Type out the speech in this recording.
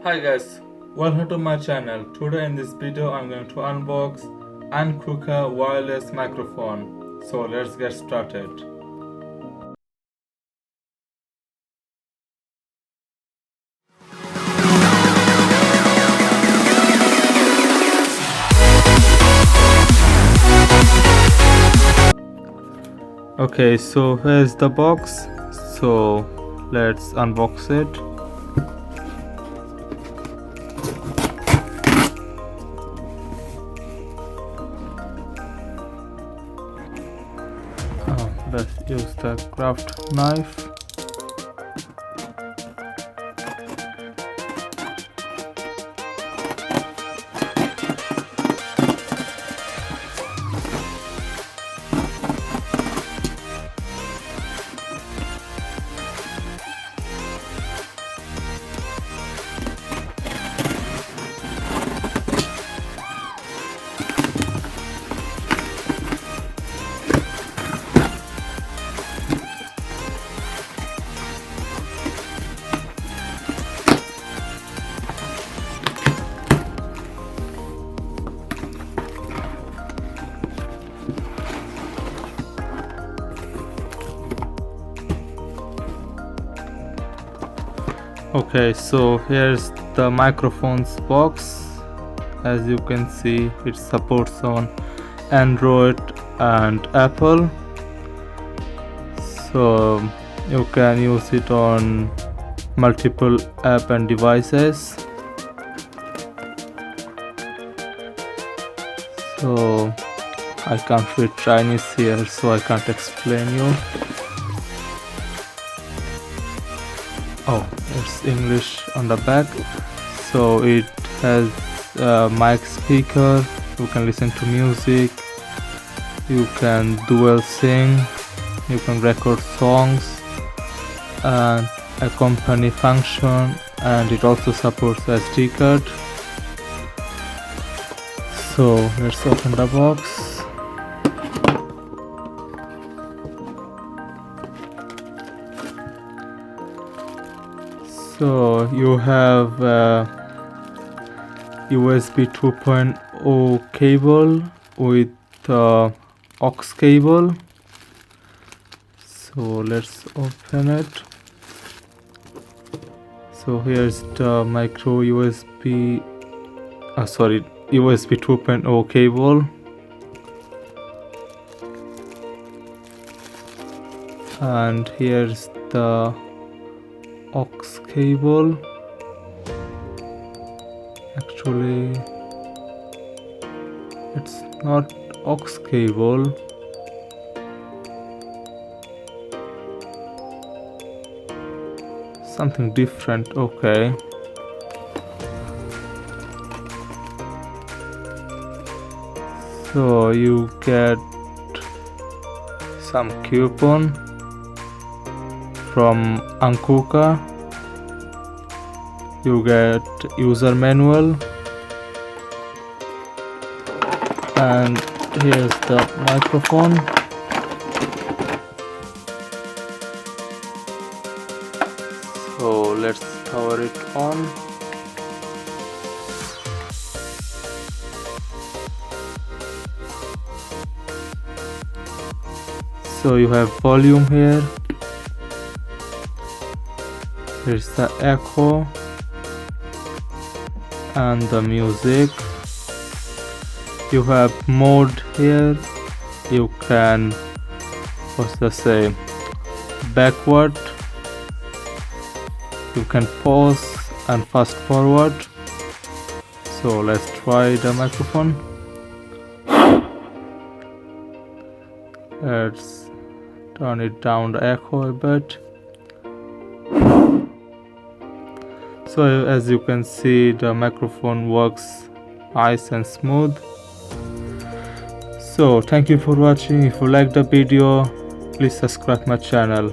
Hi guys, welcome to my channel. Today in this video I'm going to unbox Ankuka wireless microphone. So let's get started. Okay, so here's the box. So let's unbox it. Let's use the craft knife. Okay, so here's the microphones box. As you can see, it supports on Android and Apple, so you can use it on multiple app and devices. So I can't read Chinese here, so I can't explain you. Oh, it's English on the back. So it has a mic speaker. You can listen to music, you can dual sing, you can record songs and accompany function, and it also supports SD card. So let's open the box. So you have USB 2.0 cable with aux cable. So let's open it. So here's the micro USB USB 2.0 cable, and here's the aux cable. Actually, it's not aux cable. Something different. Okay. So you get some coupon from Ankuka. You get user manual, and here's the microphone. So let's power it on. So you have volume here. Here's the echo and the music. You have mode here. You can, backward. You can pause and fast forward. So let's try the microphone. Let's turn it down the echo a bit. So as you can see, the microphone works nice and smooth. So thank you for watching. If you like the video, please subscribe my channel.